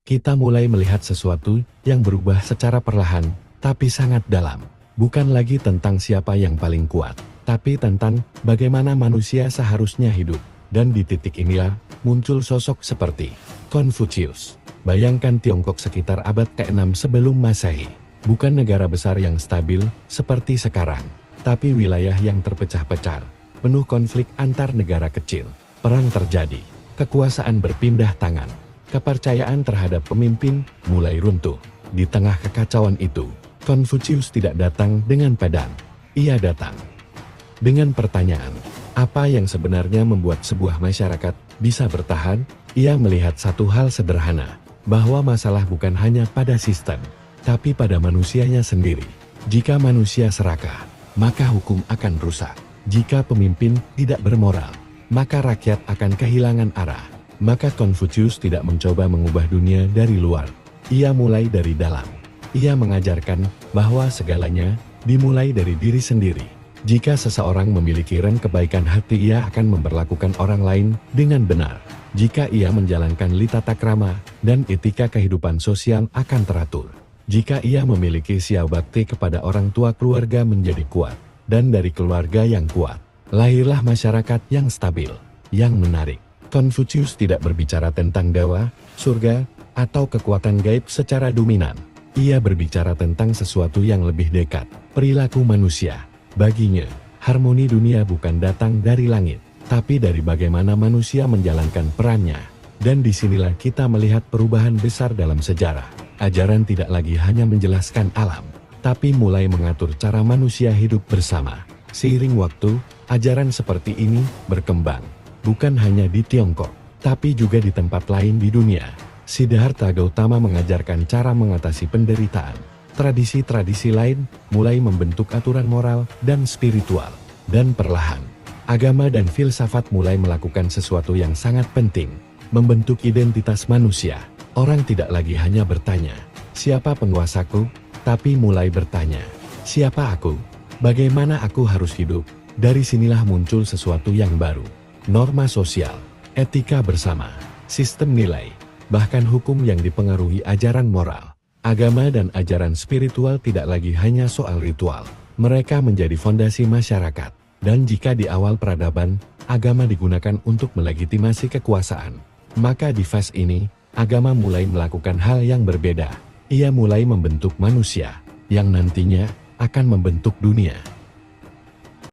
kita mulai melihat sesuatu yang berubah secara perlahan, tapi sangat dalam. Bukan lagi tentang siapa yang paling kuat, tapi tentang bagaimana manusia seharusnya hidup. Dan di titik inilah muncul sosok seperti Konfusius. Bayangkan Tiongkok sekitar abad ke-6 sebelum Masehi. Bukan negara besar yang stabil seperti sekarang, tapi wilayah yang terpecah-pecah, penuh konflik antar negara kecil. Perang terjadi, kekuasaan berpindah tangan, kepercayaan terhadap pemimpin mulai runtuh. Di tengah kekacauan itu, Konfusius tidak datang dengan pedang. Ia datang dengan pertanyaan, apa yang sebenarnya membuat sebuah masyarakat bisa bertahan? Ia melihat satu hal sederhana, bahwa masalah bukan hanya pada sistem, tapi pada manusianya sendiri. Jika manusia serakah, maka hukum akan rusak. Jika pemimpin tidak bermoral, maka rakyat akan kehilangan arah. Maka Konfusius tidak mencoba mengubah dunia dari luar. Ia mulai dari dalam. Ia mengajarkan bahwa segalanya dimulai dari diri sendiri. Jika seseorang memiliki ren kebaikan hati, ia akan memperlakukan orang lain dengan benar. Jika ia menjalankan litata krama dan etika kehidupan sosial akan teratur. Jika ia memiliki sia bakti kepada orang tua, keluarga menjadi kuat. Dan dari keluarga yang kuat, lahirlah masyarakat yang stabil, yang menarik. Konfusius tidak berbicara tentang dewa, surga, atau kekuatan gaib secara dominan. Ia berbicara tentang sesuatu yang lebih dekat, perilaku manusia. Baginya, harmoni dunia bukan datang dari langit, tapi dari bagaimana manusia menjalankan perannya. Dan disinilah kita melihat perubahan besar dalam sejarah. Ajaran tidak lagi hanya menjelaskan alam, tapi mulai mengatur cara manusia hidup bersama. Seiring waktu, ajaran seperti ini berkembang, bukan hanya di Tiongkok, tapi juga di tempat lain di dunia. Siddhartha Gautama mengajarkan cara mengatasi penderitaan. Tradisi-tradisi lain mulai membentuk aturan moral dan spiritual. Dan perlahan, agama dan filsafat mulai melakukan sesuatu yang sangat penting, membentuk identitas manusia. Orang tidak lagi hanya bertanya, siapa penguasaku? Tapi mulai bertanya, siapa aku? Bagaimana aku harus hidup? Dari sinilah muncul sesuatu yang baru. Norma sosial, etika bersama, sistem nilai, bahkan hukum yang dipengaruhi ajaran moral. Agama dan ajaran spiritual tidak lagi hanya soal ritual. Mereka menjadi fondasi masyarakat. Dan jika di awal peradaban, agama digunakan untuk melegitimasi kekuasaan, maka di fase ini, agama mulai melakukan hal yang berbeda. Ia mulai membentuk manusia, yang nantinya akan membentuk dunia.